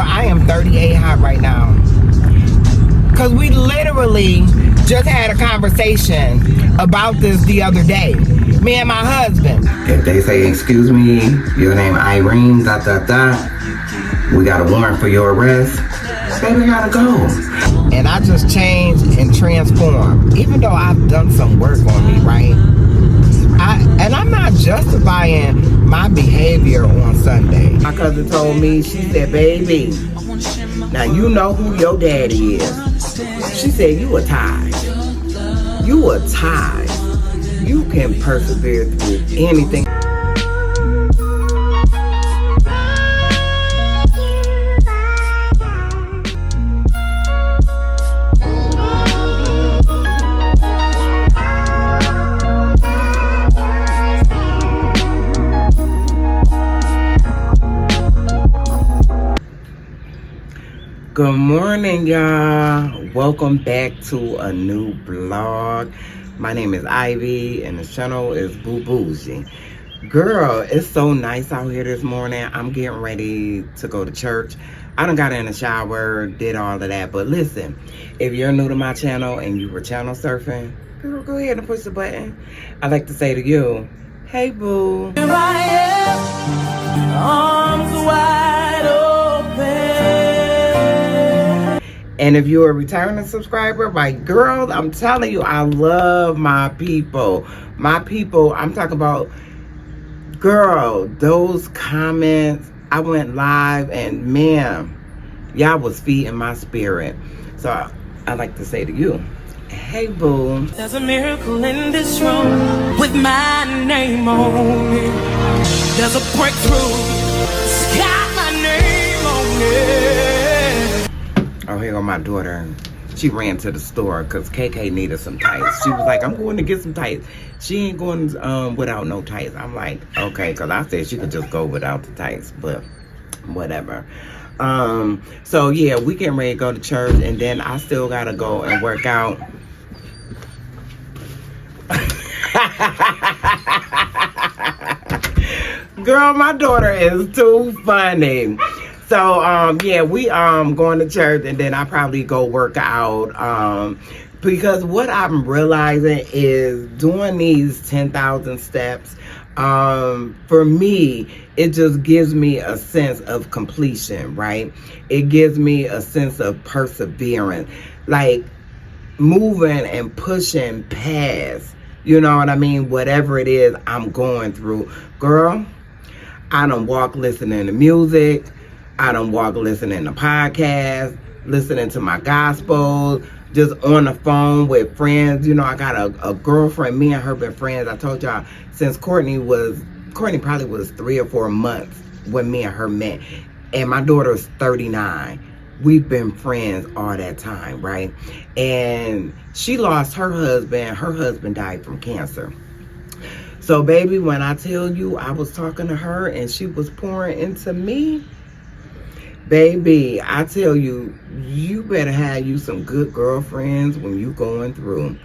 I am 38 hot right now. Because we literally just had a conversation about this the other day. Me and my husband. If they say, excuse me, your name Irene, we got a warrant for your arrest, baby, gotta go. And I just changed and transformed. Even though I've done some work on me, right? And I'm not justifying my behavior on Sunday. My cousin told me, she said, baby, now you know who your daddy is. She said, you a tithe. You a tithe. You can persevere through anything. Good morning, y'all. Welcome back to a new vlog. My name is Ivy and the channel is Boo Bougie. Girl, it's so nice out here this morning. I'm getting ready to go to church. I done got in the shower, did all of that. But listen, if you're new to my channel and you were channel surfing, girl, go ahead and push the button. I like to say to you, hey boo. Here I am, arms wide open. And if you're a returning subscriber, my girl, I'm telling you, I love my people. My people, I'm talking about, girl, those comments. I went live and man, y'all was feeding my spirit. So I like to say to you, hey boo. There's a miracle in this room with my name on it. There's a breakthrough, it's got my name on it. Oh, here go my daughter. She ran to the store because KK needed some tights. She was like, I'm going to get some tights. She ain't going without no tights. I'm like, okay, because I said she could just go without the tights, but whatever. So yeah, we getting ready to go to church, and then I still got to go and work out. Girl, my daughter is too funny. So, yeah, we going to church, and then I probably go work out. Because what I'm realizing is doing these 10,000 steps, for me, it just gives me a sense of completion, right? It gives me a sense of perseverance, like moving and pushing past, you know what I mean? Whatever it is I'm going through. Girl, I done walk listening to music. I done walk listening to podcasts, listening to my gospel, just on the phone with friends. You know, I got a girlfriend, me and her been friends. I told y'all since Courtney probably was 3 or 4 months when me and her met. And my daughter's 39. We've been friends all that time, right? And she lost her husband. Her husband died from cancer. So baby, when I tell you I was talking to her and she was pouring into me, baby, I tell you, you better have you some good girlfriends when you going through.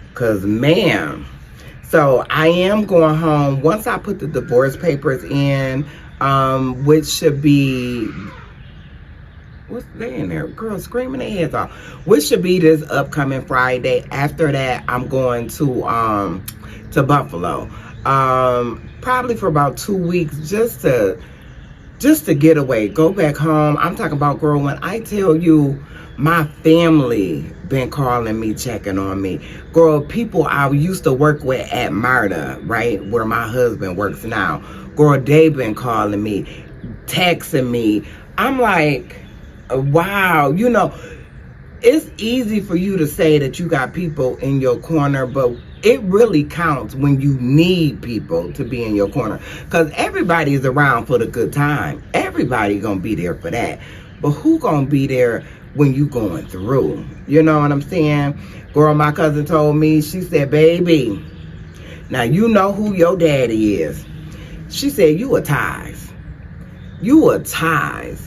Because, man, so I am going home. Once I put the divorce papers in, which should be, what's they in there? Girl, screaming their heads off. Which should be this upcoming Friday. After that, I'm going to Buffalo. Probably for about 2 weeks, just to get away, go back home. I'm talking about, girl, when I tell you my family been calling me, checking on me. Girl, people I used to work with at MARTA, right, where my husband works now. Girl, they been calling me, texting me. I'm like, wow, you know, it's easy for you to say that you got people in your corner, but it really counts when you need people to be in your corner. Because everybody's around for the good time. Everybody gonna be there for that. But who gonna be there when you going through? You know what I'm saying? Girl, my cousin told me, she said, baby, now you know who your daddy is. She said, you a tithe. You a tithe.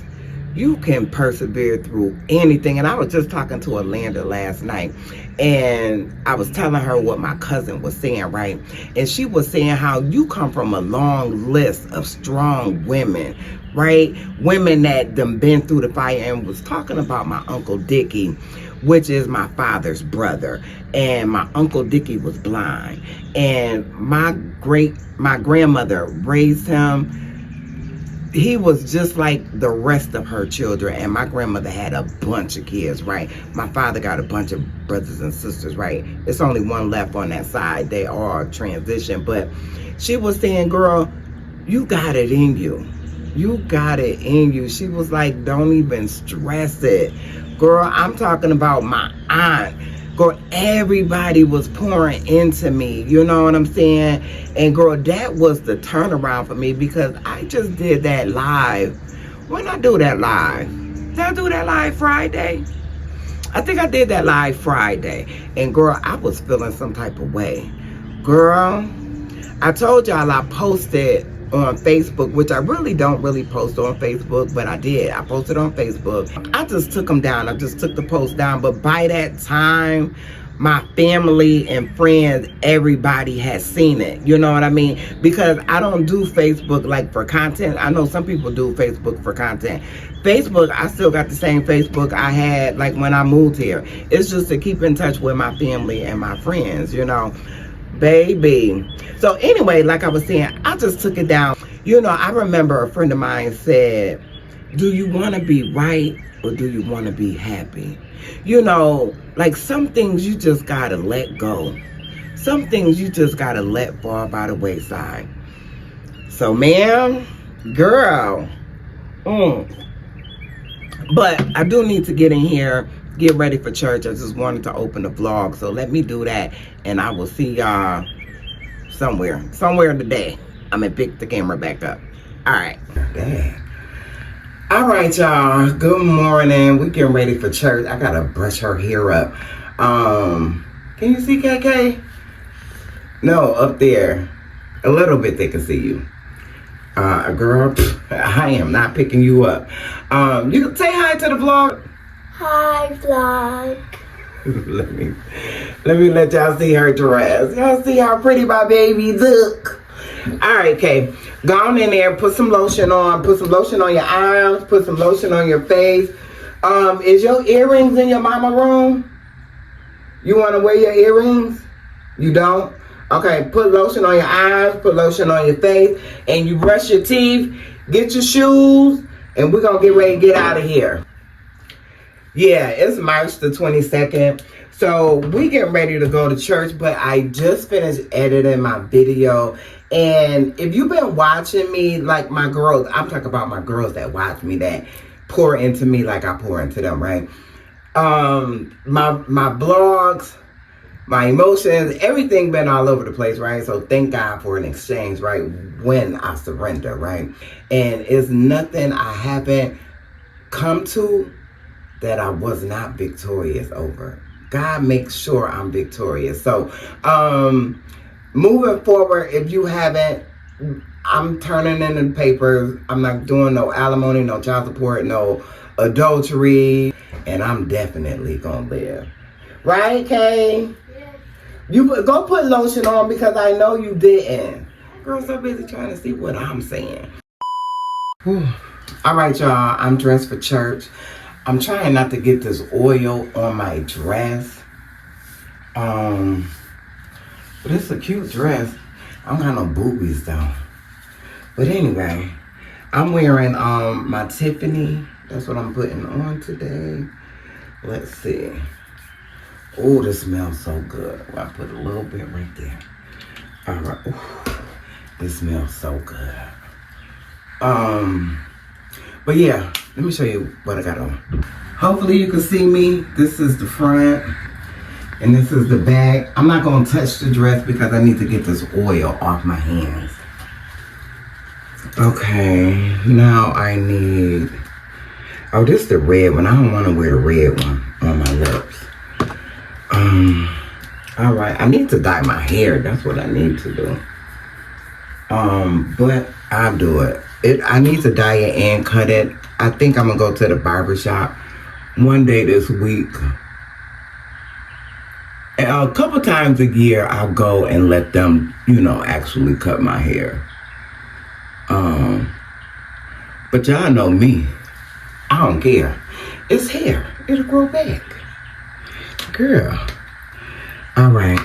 You can persevere through anything. And I was just talking to Alanda last night, and I was telling her what my cousin was saying, right? And she was saying how you come from a long list of strong women, right? Women that done been through the fire, and was talking about my Uncle Dickie, which is my father's brother. And my Uncle Dickie was blind. And my grandmother raised him. He was just like the rest of her children. And my grandmother had a bunch of kids, right? My father got a bunch of brothers and sisters, right? It's only one left on that side. They are transitioned. But she was saying, girl, you got it in you. You got it in you. She was like, don't even stress it. Girl, I'm talking about my aunt. Girl, everybody was pouring into me. You know what I'm saying? And girl, that was the turnaround for me, because I just did that live. When I do that live? Did I do that live Friday? I think I did that live Friday. And girl, I was feeling some type of way. Girl, I told y'all I posted on Facebook, which I really don't post on Facebook, but I did. I posted on Facebook. I just took them down. I just took the post down. But by that time, my family and friends, everybody has seen it. You know what I mean? Because I don't do Facebook like for content. I know some people do Facebook for content. Facebook, I still got the same Facebook I had like when I moved here. It's just to keep in touch with my family and my friends, you know. Baby. So anyway, like I was saying, I just took it down. You know, I remember a friend of mine said, do you want to be right or do you want to be happy? You know, like some things you just got to let go. Some things you just got to let fall by the wayside. So, ma'am, girl. But I do need to get in here, get ready for church. I just wanted to open the vlog, so let me do that, and I will see y'all somewhere today. I'm gonna pick the camera back up. All right. All right, y'all. Good morning. We getting ready for church. I gotta brush her hair up. Can you see KK? No, up there. A little bit they can see you. Girl, I am not picking you up. You can say hi to the vlog. Hi, vlog. let me let y'all see her dress. Y'all see how pretty my baby look. All right, Kay. Go on in there, put some lotion on. Put some lotion on your arms. Put some lotion on your face. Is your earrings in your mama room? You want to wear your earrings? You don't? Okay, put lotion on your eyes, put lotion on your face, and you brush your teeth, get your shoes, and we're going to get ready to get out of here. Yeah, it's March the 22nd. So we getting ready to go to church, but I just finished editing my video. And if you've been watching me, like my girls, I'm talking about my girls that watch me, that pour into me like I pour into them, right? My blogs, my emotions, everything been all over the place, right? So thank God for an exchange, right? When I surrender, right? And it's nothing I haven't come to that I was not victorious over. God makes sure I'm victorious. So, moving forward, if you haven't, I'm turning in the papers. I'm not doing no alimony, no child support, no adultery, and I'm definitely gonna live. Right, Kay? Yeah. You go put lotion on because I know you didn't. Girl, so busy trying to see what I'm saying. Whew. All right, y'all. I'm dressed for church. I'm trying not to get this oil on my dress. But it's a cute dress. I don't got no boobies though. But anyway, I'm wearing my Tiffany. That's what I'm putting on today. Let's see. Oh, this smells so good. Well, I put a little bit right there. All right. Ooh, this smells so good. But yeah, let me show you what I got on. Hopefully you can see me. This is the front and this is the back. I'm not gonna touch the dress because I need to get this oil off my hands. Okay, now I need, oh, this is the red one. I don't wanna wear the red one on my lips. All right, I need to dye my hair. That's what I need to do. But I'll do it. I need to dye it and cut it. I think I'm gonna go to the barber shop one day this week. And a couple times a year, I'll go and let them, actually cut my hair. But y'all know me. I don't care. It's hair. It'll grow back. Girl. All right.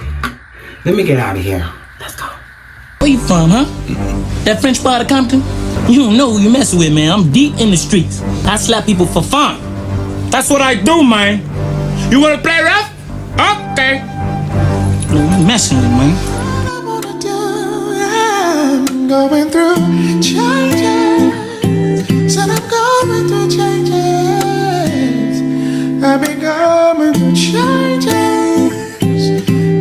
Let me get out of here. Let's go. Where you from, huh? That French part of Compton? You don't know who you messing with, man. I'm deep in the streets. I slap people for fun. That's what I do, man. You wanna play rough? Okay. Who you messing with, man? I'm going through changes. Said I'm going through changes. I've been going through changes.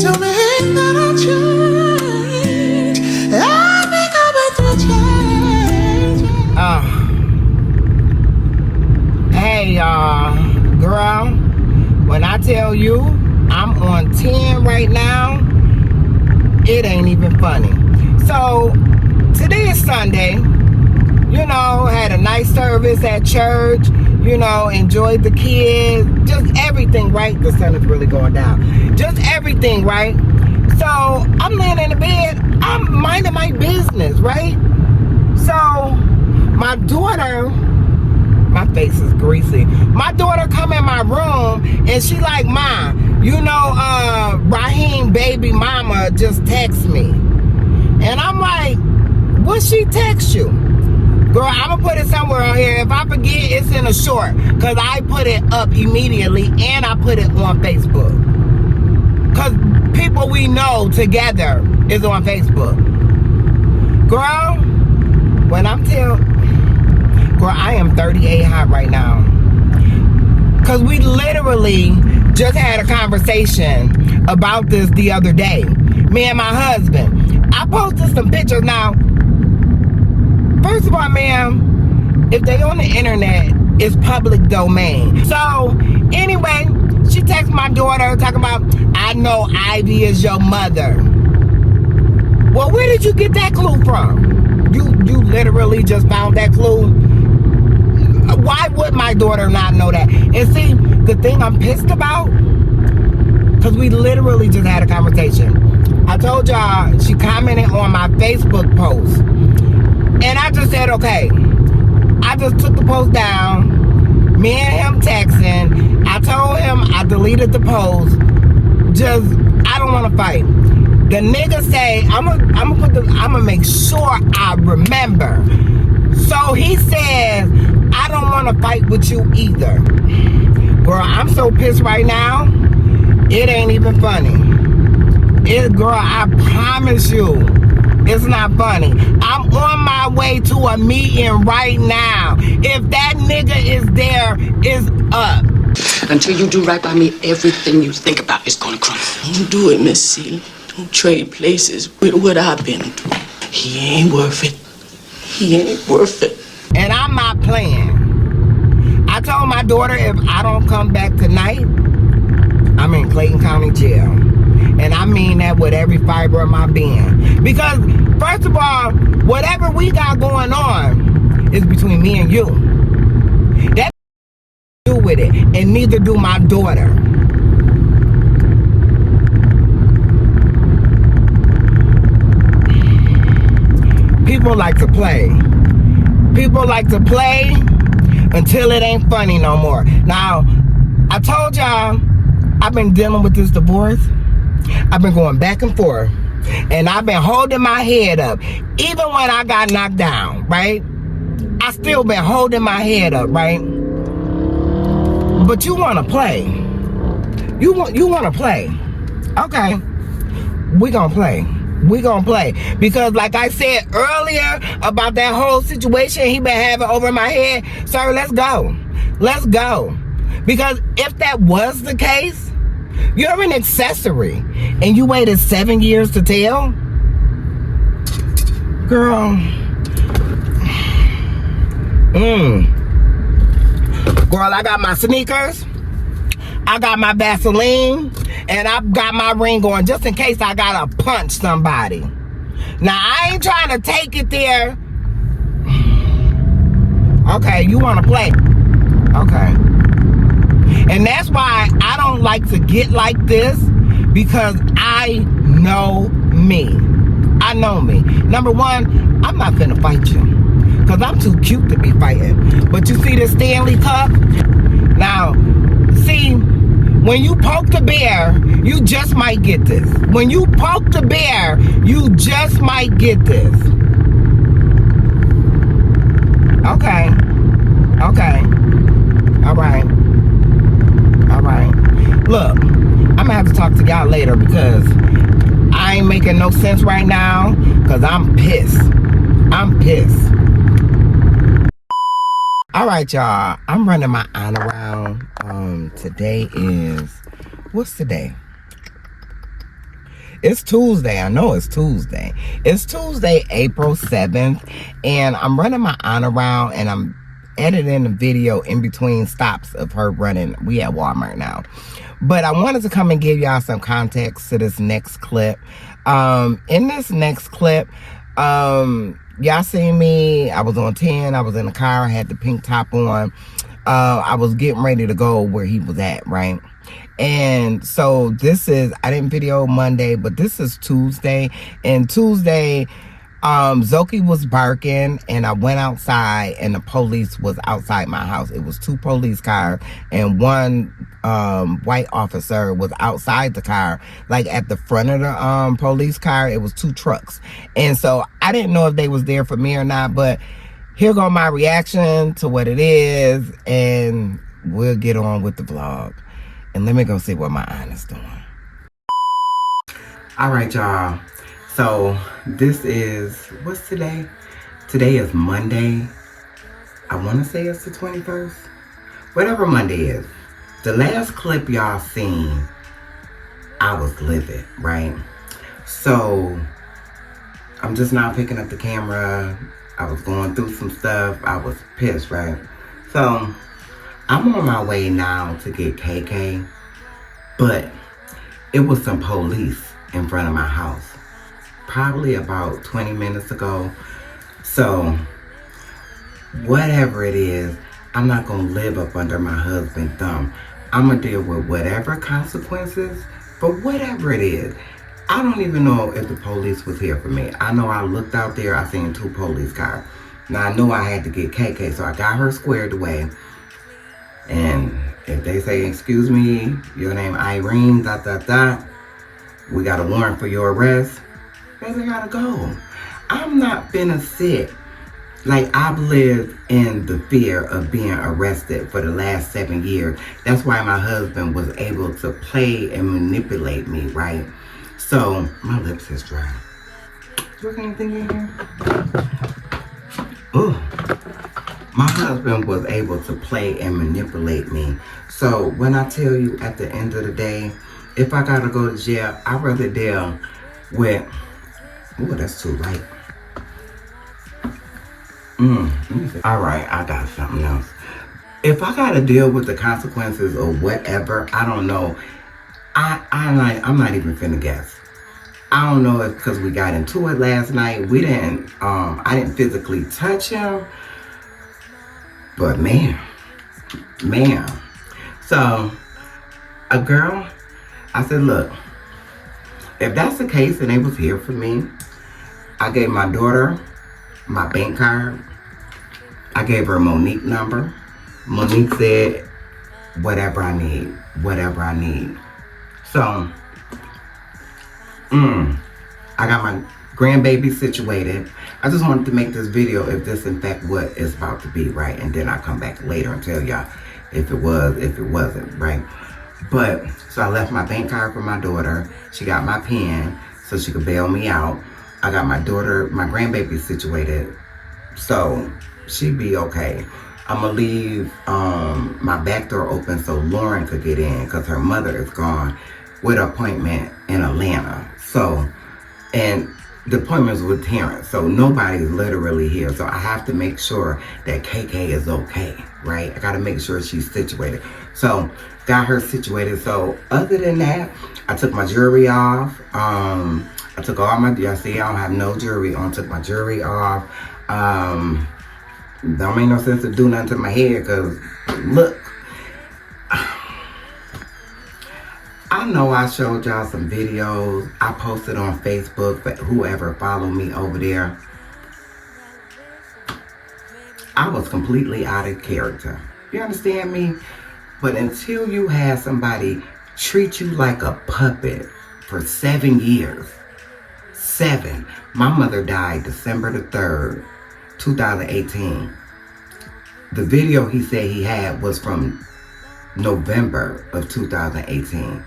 Tell me that I'll change. I've been going through changes. Hey, girl, when I tell you I'm on 10 right now, it ain't even funny. So, today is Sunday. You know, had a nice service at church. You know, enjoyed the kids. Just everything, right? The sun is really going down. Just everything, right? So, I'm laying in the bed. I'm minding my business, right? So, my daughter... My face is greasy. My daughter come in my room and she like, Ma, you know, Raheem baby mama just text me. And I'm like, what she text you? Girl, I'm gonna put it somewhere on here. If I forget, it's in a short. Cause I put it up immediately and I put it on Facebook. Cause people we know together is on Facebook. Girl, when I'm girl, I am 38 hot right now. Cause we literally just had a conversation about this the other day. Me and my husband. I posted some pictures. Now, first of all, ma'am, if they on the internet, it's public domain. So, anyway, she texted my daughter talking about, I know Ivy is your mother. Well, where did you get that clue from? You literally just found that clue? Why would my daughter not know that? And see, the thing I'm pissed about, because we literally just had a conversation. I told y'all she commented on my Facebook post. And I just said, okay. I just took the post down. Me and him texting. I told him I deleted the post. Just, I don't want to fight. The nigga say, I'm gonna make sure I remember. So he says, I don't want to fight with you either. Girl, I'm so pissed right now. It ain't even funny. Girl, I promise you, it's not funny. I'm on my way to a meeting right now. If that nigga is there, it's up. Until you do right by me, everything you think about is gonna crumble. Don't do it, Miss C. Don't trade places with what I've been through. He ain't worth it. He ain't worth it. And I'm not playing. I told my daughter if I don't come back tonight, I'm in Clayton County Jail. And I mean that with every fiber of my being. Because, first of all, whatever we got going on is between me and you. That do with it. And neither do my daughter. People like to play. People like to play until it ain't funny no more. Now, I told y'all I've been dealing with this divorce. I've been going back and forth. And I've been holding my head up. Even when I got knocked down, right? I still been holding my head up, right? But you want to play. You want to play. Okay. We gonna play. We gonna play. Because like I said earlier about that whole situation he been having over my head, sir, let's go. Let's go. Because if that was the case, you're an accessory and you waited 7 years to tell? Girl. Girl, I got my sneakers. I got my Vaseline. And I've got my ring on just in case I gotta punch somebody. Now, I ain't trying to take it there. Okay, you wanna play? Okay. And that's why I don't like to get like this, because I know me. I know me. Number one, I'm not finna fight you. Because I'm too cute to be fighting. But you see this Stanley Cup? Now, see, when you poke the bear, you just might get this. When you poke the bear, you just might get this. Okay. Okay. All right. All right. Look, I'm going to have to talk to y'all later because I ain't making no sense right now because I'm pissed. I'm pissed. All right, y'all. I'm running my aunt around. Today is, what's today? It's Tuesday. I know it's Tuesday. It's Tuesday, April 7th. And I'm running my aunt around and I'm editing a video in between stops of her running. We at Walmart now. But I wanted to come and give y'all some context to this next clip. In this next clip, y'all see me. I was on 10. I was in the car. I had the pink top on. I was getting ready to go where he was at, right? And so this is, I didn't video Monday, but this is Tuesday. And Tuesday, Zoki was barking and I went outside and the police was outside my house. It was 2 police cars and 1 white officer was outside the car, like at the front of the police car. It was 2 trucks. And so I didn't know if they was there for me or not, but here go my reaction to what it is and we'll get on with the vlog. And let me go see what my aunt is doing. All right, y'all. So this is, what's today? Today is Monday. I want to say it's the 21st. Whatever Monday is. The last clip y'all seen, I was livid, right? So I'm just now picking up the camera. I was going through some stuff. I was pissed, right? So I'm on my way now to get KK, but it was some police in front of my house, probably about 20 minutes ago. So whatever it is, I'm not going to live up under my husband's thumb. I'm going to deal with whatever consequences for whatever it is. I don't even know if the police was here for me. I know I looked out there, I seen 2 police cars. Now I knew I had to get KK, so I got her squared away. And if they say, excuse me, your name Irene, we got a warrant for your arrest, they gotta go. I'm not finna sit. Like, I've lived in the fear of being arrested for the last 7 years. That's why my husband was able to play and manipulate me, right? So, my lips is dry. Do you got anything in here? Ooh. My husband was able to play and manipulate me. So when I tell you at the end of the day, if I gotta go to jail, I'd rather deal with, ooh, that's too light. All right, I got something else. If I gotta deal with the consequences or whatever, I don't know. I'm not even finna guess. I don't know if because we got into it last night, I didn't physically touch him. But man. So, a girl, I said, look, if that's the case and they was here for me, I gave my daughter my bank card. I gave her a Monique number. Monique said, whatever I need. So, I got my grandbaby situated. I just wanted to make this video if this in fact what it's about to be, right? And then I'll come back later and tell y'all if it was, if it wasn't, right? But, so I left my bank card for my daughter. She got my pen so she could bail me out. I got my daughter, my grandbaby situated so she'd be okay. I'm gonna leave my back door open so Lauren could get in because her mother is gone with an appointment in Atlanta. So, and the appointment is with Terrence, so nobody's literally here. So I have to make sure that KK is okay, right? I gotta make sure she's situated. So got her situated. So other than that, I took my jewelry off. I took all my, y'all see I don't have no jewelry on. Took my jewelry off. Don't make no sense to do nothing to my hair because look, I know I showed y'all some videos. I posted on Facebook for whoever follow me over there. I was completely out of character. You understand me? But until you have somebody treat you like a puppet for 7 years, 7. My mother died December the 3rd, 2018. The video he said he had was from November of 2018.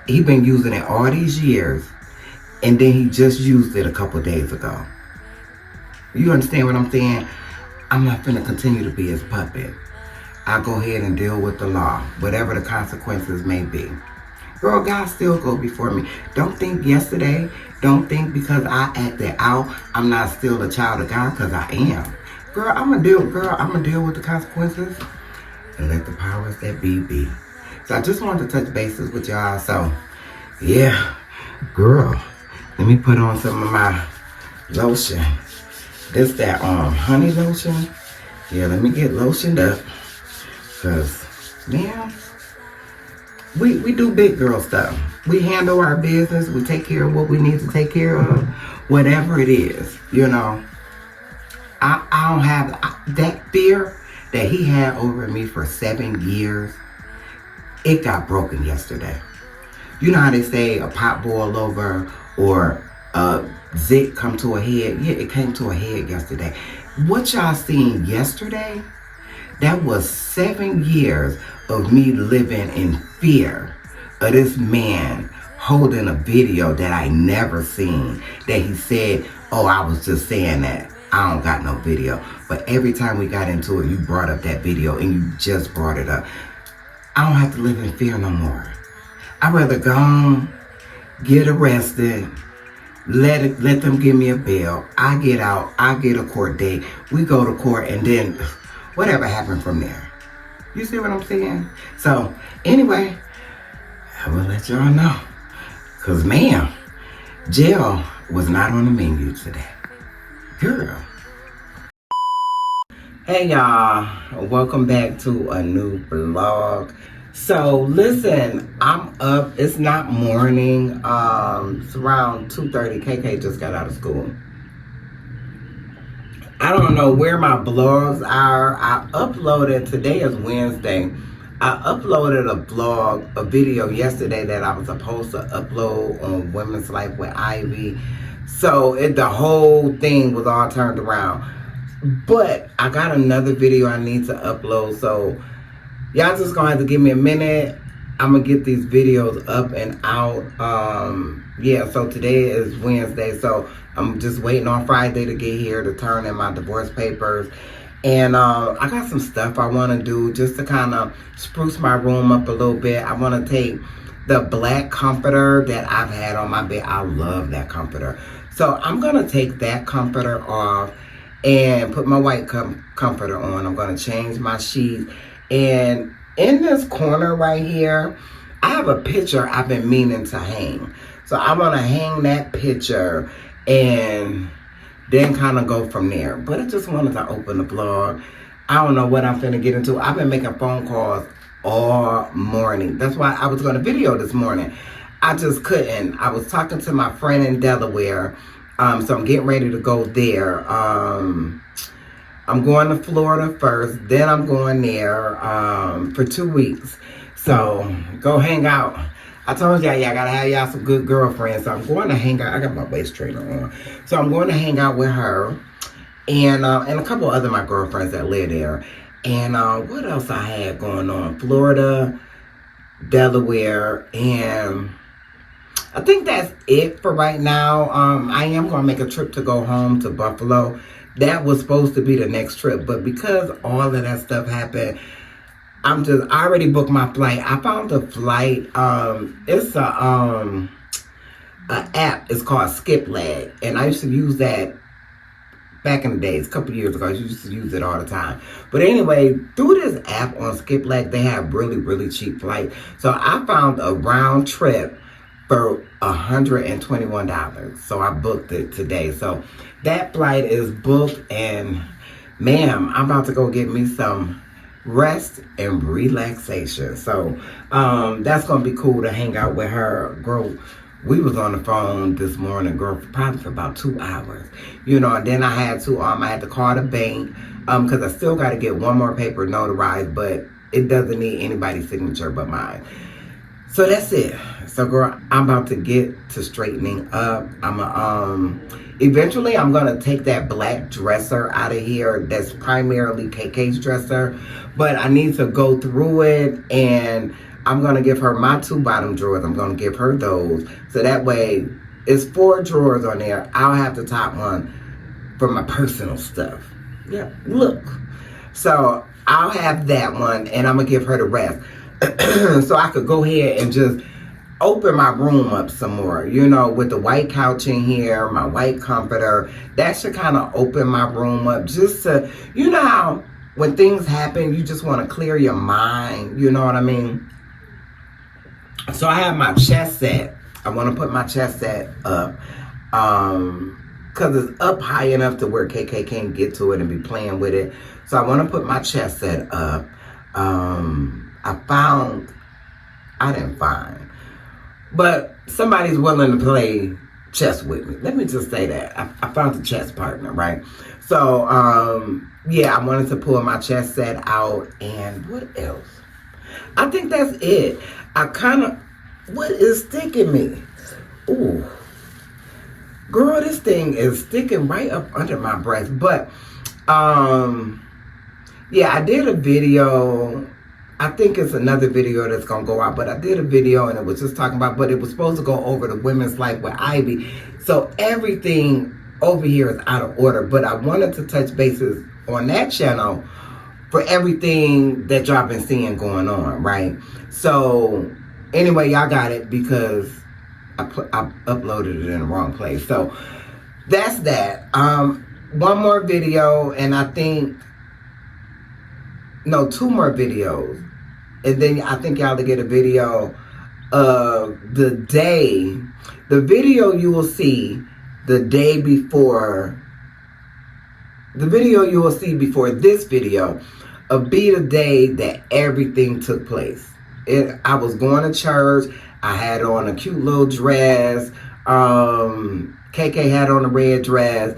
He been using it all these years, and then he just used it a couple days ago. You understand what I'm saying? I'm not finna continue to be his puppet. I'll go ahead and deal with the law, whatever the consequences may be. Girl, God still go before me. Don't think yesterday, don't think because I acted out, I'm not still a child of God, because I am. Girl, I'm gonna deal with the consequences and let the powers that be. So I just wanted to touch bases with y'all. So, yeah, girl, let me put on some of my lotion. This that honey lotion. Yeah, let me get lotioned up. Cause, man, we do big girl stuff. We handle our business. We take care of what we need to take care of. Whatever it is, you know. I don't have that fear that he had over me for 7 years. It got broken yesterday. You know how they say a pot boil over or a zit come to a head? Yeah, it came to a head yesterday. What y'all seen yesterday, that was 7 years of me living in fear of this man holding a video that I never seen. That he said, oh, I was just saying that. I don't got no video. But every time we got into it, you brought up that video and you just brought it up. I don't have to live in fear no more. I'd rather go home, get arrested, let them give me a bail. I get out, I get a court date. We go to court and then whatever happened from there. You see what I'm saying? So anyway, I will let y'all know. Cause ma'am, jail was not on the menu today. Girl. Hey y'all, welcome back to a new vlog. So listen, I'm up. It's not morning. It's around 2:30. KK just got out of school. I don't know where my vlogs are. I uploaded, today is Wednesday. I uploaded a video yesterday that I was supposed to upload on Women's Life with Ivy. So the whole thing was all turned around. But I got another video I need to upload. So y'all just gonna have to give me a minute. I'm gonna get these videos up and out. Yeah, so today is Wednesday. So I'm just waiting on Friday to get here to turn in my divorce papers. And I got some stuff I want to do just to kind of spruce my room up a little bit. I want to take the black comforter that I've had on my bed. I love that comforter. So I'm going to take that comforter off and put my white comforter on. I'm going to change my sheets. And in this corner right here, I have a picture I've been meaning to hang. So I want to hang that picture and then kind of go from there. But I just wanted to open the vlog. I don't know what I'm finna get into. I've been making phone calls all morning. That's why I was going to video this morning. I just couldn't. I was talking to my friend in Delaware. So I'm getting ready to go there. I'm going to Florida first. Then I'm going there for 2 weeks. So go hang out. I told y'all, I gotta have y'all some good girlfriends. So I'm going to hang out. I got my waist trainer on. So I'm going to hang out with her and a couple other my girlfriends that live there. And what else I had going on? Florida, Delaware, and I think that's it for right now. I am going to make a trip to go home to Buffalo. That was supposed to be the next trip. But because all of that stuff happened, I already booked my flight. I found a flight. It's a app. It's called Skip Leg. And I used to use that back in the days, a couple years ago. I used to use it all the time. But anyway, through this app on Skip Leg, they have really, really cheap flights. So I found a round trip for $121. So I booked it today. So that flight is booked. And ma'am, I'm about to go get me some rest and relaxation. So that's gonna be cool to hang out with her, We was on the phone this morning, girl, probably for about 2 hours. You know, and then I had to call the bank, because I still got to get one more paper notarized, but it doesn't need anybody's signature but mine. So that's it. So girl, I'm about to get to straightening up. Eventually I'm gonna take that black dresser out of here that's primarily KK's dresser, but I need to go through it, and I'm gonna give her my 2 bottom drawers. I'm gonna give her those, so that way it's 4 drawers on there. I'll have the top one for my personal stuff. Yeah, look. So I'll have that one, and I'm gonna give her the rest. So I could go ahead and just open my room up some more, you know, with the white couch in here, my white comforter. That should kind of open my room up, just to, you know how when things happen, you just want to clear your mind, you know what I mean? So I have my chess set. I want to put my chess set up, because it's up high enough to where KK can't get to it and be playing with it. So I want to put my chess set up. I didn't find, but somebody's willing to play chess with me. Let me just say that. I found a chess partner, right? So, yeah, I wanted to pull my chess set out, and what else? I think that's it. What is sticking me? Ooh. Girl, this thing is sticking right up under my breast. But, yeah, I did a video. I think it's another video that's going to go out, but I did a video and it was just talking about, but it was supposed to go over the women's life with Ivy. So everything over here is out of order, but I wanted to touch bases on that channel for everything that y'all been seeing going on, right? So anyway, y'all got it because I uploaded it in the wrong place. So that's that. One more video, and I think, no, 2 more videos. And then I think y'all to get a video of the video you will see the day before, the video you will see before this video will be the day that everything took place. I was going to church. I had on a cute little dress. KK had on a red dress.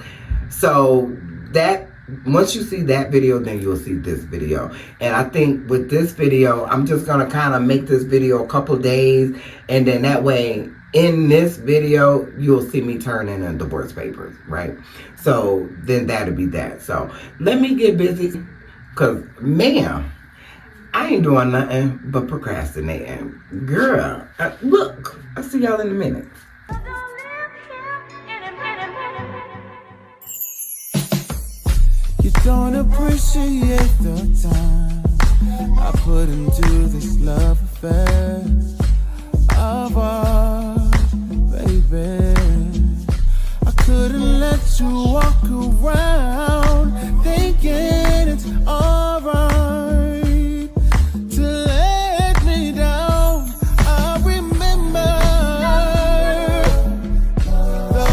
So that, once you see that video, then you'll see this video. And I think with this video, I'm just going to kind of make this video a couple days. And then that way, in this video, you'll see me turn in the divorce papers, right? So then that'll be that. So let me get busy. Because, man, I ain't doing nothing but procrastinating. Girl, look, I'll see y'all in a minute. You don't appreciate the time I put into this love affair of ours, baby. I couldn't let you walk around thinking it's alright to let me down. I remember the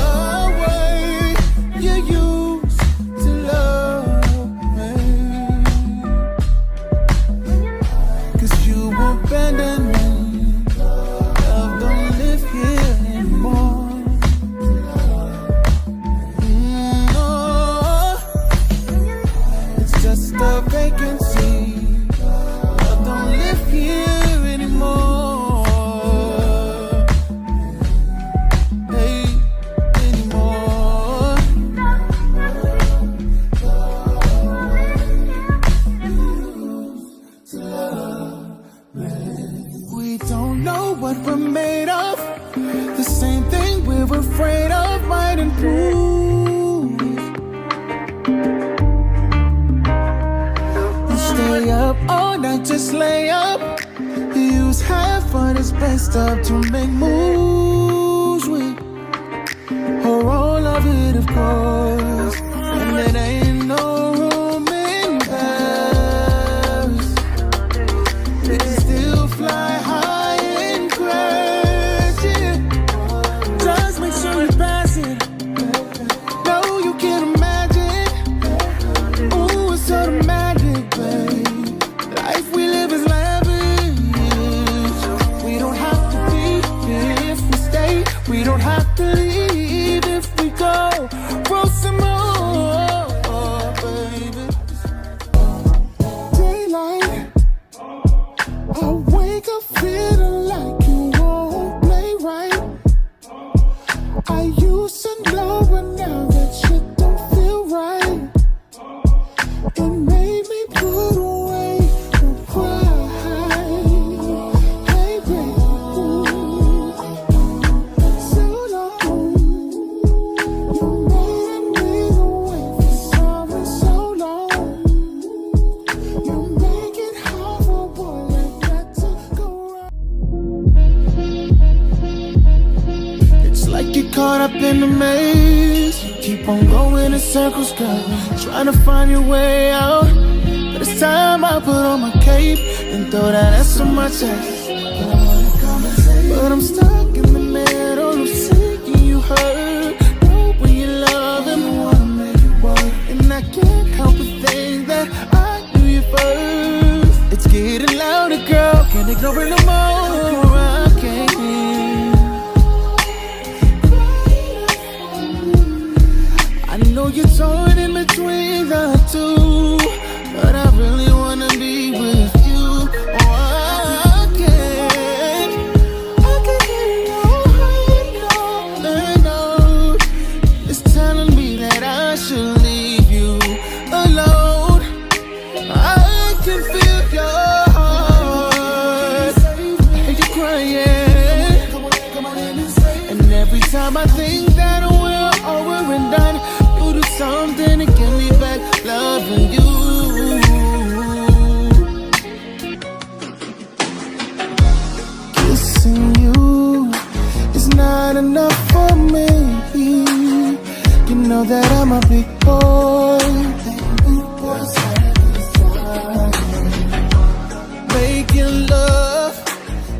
way you used to love me, 'cause you abandoned me. Love don't live here anymore. No, it's just a vacancy. Love don't live here anymore. Hey, anymore. We don't know what we're made of. The same thing we're afraid of might improve. You stay up all night, just lay up. Use half of this best stuff to make moves with, or all of it, of course. And there ain't no room in Paris. We can still fly high and crash, yeah. Just make sure you pass it. No, you can't imagine. Ooh, it's automatic, babe. Life we live is lavish. We don't have to be here if we stay. in the maze. You keep on going in circles, girl, trying to find your way out. But it's time I put on my cape and throw that ass on my chest. But I'm stuck in the middle of seeing you hurt. Know when you love him, wanna make it work. And I can't help but think that I knew you first. It's getting louder, girl, can't ignore it no more. I can't. I know you're torn in between the two, but I really wanna be with you. Oh, I can't get no high, no. It's telling me that I should leave you alone. I can feel your heart, I hear you crying, and every time I think that we're over and done, you do something to get me back loving you. Kissing you is not enough for me. You know that I'm a big boy. Making love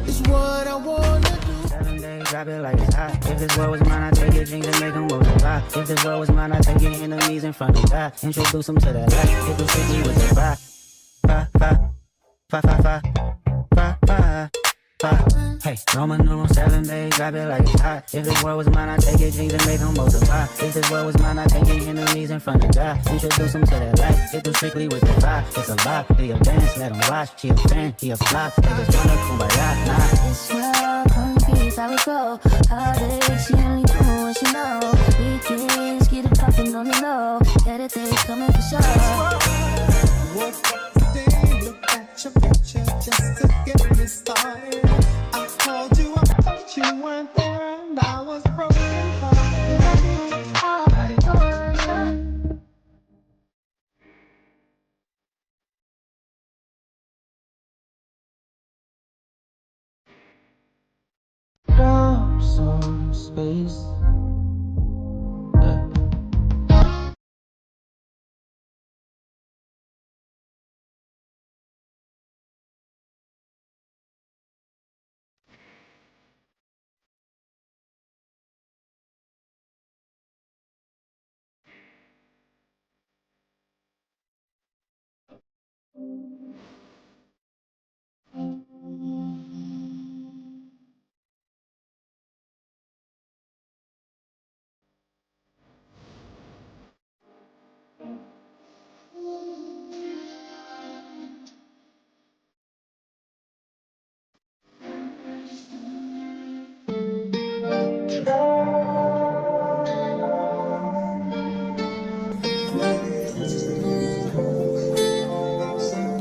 is what I wanna do. 7 days, drop it like it's hot. If this world was mine, I'd take your dreams and make them multiply. If this world was mine, I'd take your enemies in front of God. Introduce them to that life. Hit the city with the fire. Fire, fire, fire, fire, fire, fire, fire. Hey, Roman numeral 7 days, drop it like it's hot. If this world was mine, I'd take your dreams and make them multiply. If this world was mine, I'd take your enemies in front of God. Introduce them to that life. Hit them strictly with the fire. It's a lie. Do your dance, let them watch. She a fan, he a flop. They just wanna kumbaya, nah. This world confused how it go. Heartache, she only doing what she know. Weekends, get it poppin' on the low. Better days coming for sure. Woke up today, look at your picture just to get me started. I called you, I thought you weren't there, and I was broken some space.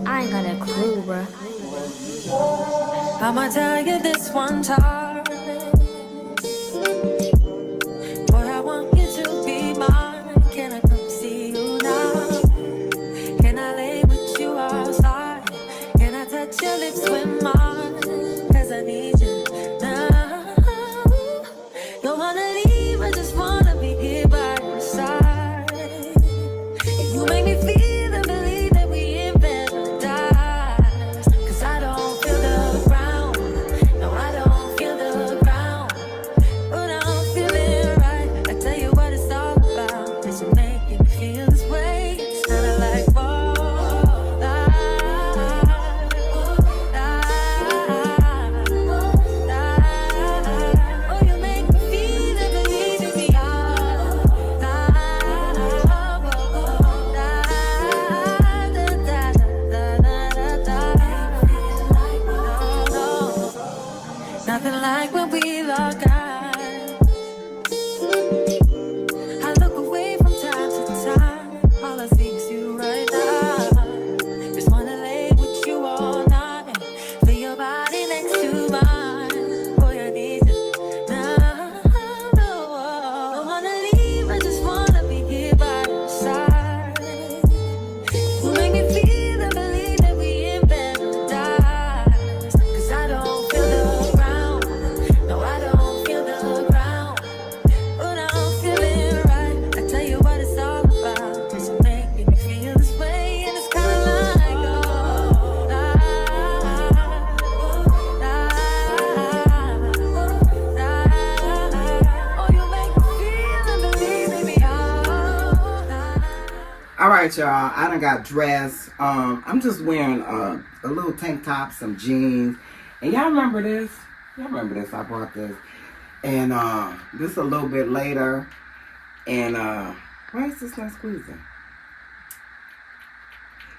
I ain't got a clue, bruh. I'ma tell you this one time. Boy, I want you to be mine. Can I come see you now? Can I lay with you outside? Can I touch your lips with mine? 'Cause I need you now. Don't wanna leave, I just wanna be here by your side. If you make me feel and believe that we in paradise. 'Cause I don't feel the ground. No, I don't feel the ground. But I'm feeling right. I tell you what it's all about. It's making me feel this way. It's kinda like oh, you make me feel and believe in me. Nothing like when we lock eyes. I look away from time to time. All I see is you right now. Just wanna lay with you all night. Feel your body next to mine. Boy, I need you now. Don't wanna leave, I just wanna be here by your side. You make me feel and believe that we in paradise. 'Cause I don't feel the ground. No, I don't feel right, y'all. I done got dressed. I'm just wearing a little tank top, some jeans. And y'all remember this? Y'all remember this? I brought this. And this a little bit later. And why is this not squeezing?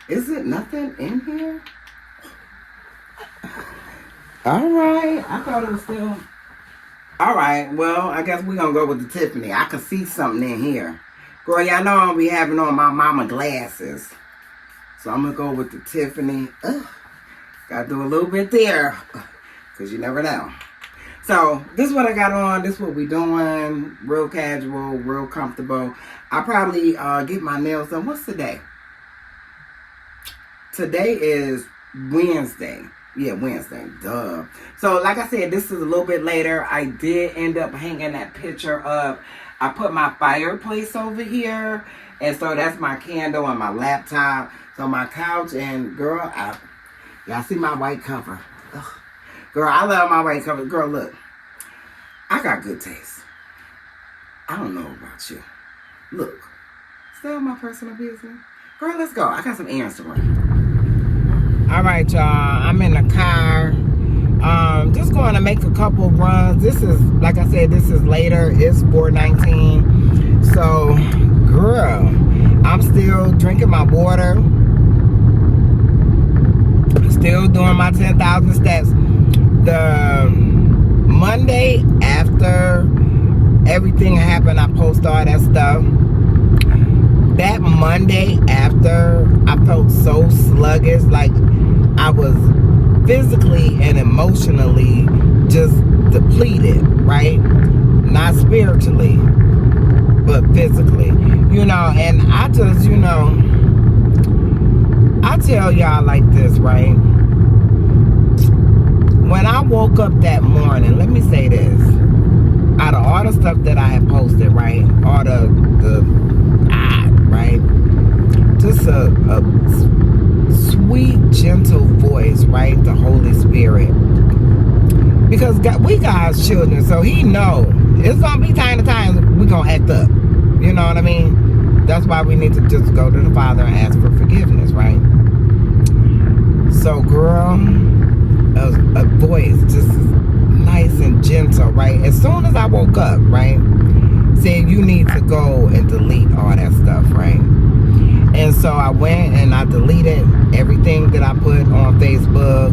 Is it nothing in here? All right. I thought it was still. All right. Well, I guess we're going to go with the Tiffany. I can see something in here. Girl, y'all know I'll be having on my mama glasses. So I'm going to go with the Tiffany. Got to do a little bit there. Because you never know. So, this is what I got on. This is what we doing. Real casual, real comfortable. I'll probably get my nails done. What's today? Today is Wednesday. Yeah, Wednesday. Duh. So, like I said, this is a little bit later. I did end up hanging that picture up. I put my fireplace over here. And so, that's my candle and my laptop. So, my couch and, girl, y'all see my white cover. Ugh. Girl, I love my white cover. Girl, look. I got good taste. I don't know about you. Look. Still my personal business. Girl, let's go. I got some errands to run. All right, y'all. I'm in the car. Just going to make a couple runs. This is, like I said, this is later. It's 4:19. So, girl, I'm still drinking my water. Still doing my 10,000 steps. The Monday after everything happened, I post all that stuff. That Monday after, I felt so sluggish, like I was physically and emotionally just depleted, right? Not spiritually, but physically, you know. And I just, you know, I tell y'all like this, right? When I woke up that morning, let me say this. Out of all the stuff that I had posted, right? All right? Just a sweet, gentle voice, right? The Holy Spirit. Because we God's children, so He know it's going to be time to time we're going to act up. You know what I mean? That's why we need to just go to the Father and ask for forgiveness, right? So, girl, a voice just nice and gentle, right? As soon as I woke up, right, saying you need to go and delete all that stuff, right? And so I went and I deleted everything that I put on Facebook.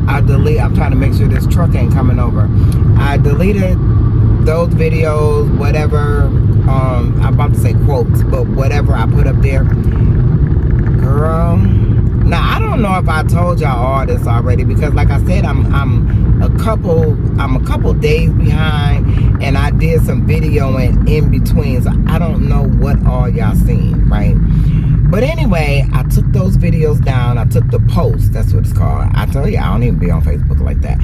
I'm trying to make sure this truck ain't coming over. I deleted those videos, whatever, I'm about to say quotes, but whatever I put up there. Girl, now I don't know if I told y'all all this already, because like I said, I'm a couple days behind, and I did some video in between, so I don't know what all y'all seen, right? But anyway, I took those videos down. I took the post. That's what it's called. I tell you, I don't even be on Facebook like that.